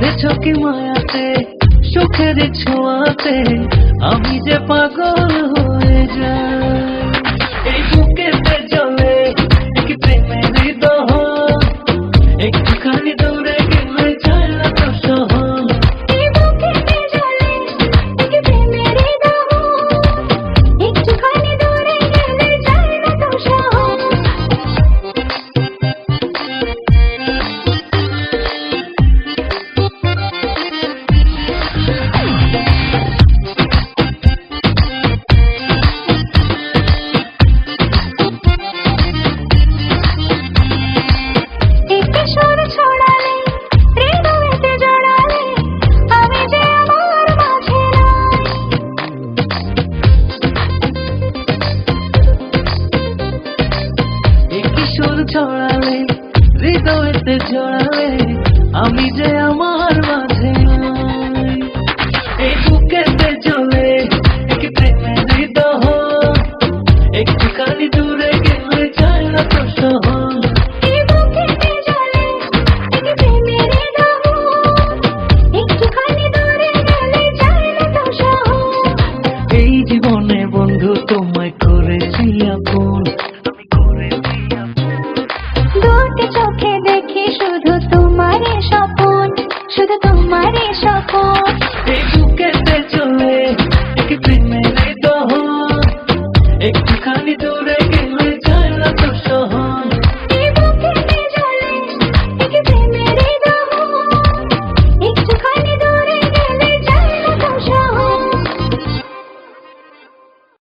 এসেছো কি মায়াতে সুখের ছোঁয়াতে আমি যে পাগল হয়ে যাই। এই বুকেতে জ্বলে কি প্রেমের দহন, একটুখানি দূরে গেলে যায় না তো সহন। এই বুকেতে জ্বলে কি প্রেমের দহন, একটুখানি দূরে গেলে যায় না তো সহন। ছড়ালে হৃদয়েতে জড়ালে আমি যে আমার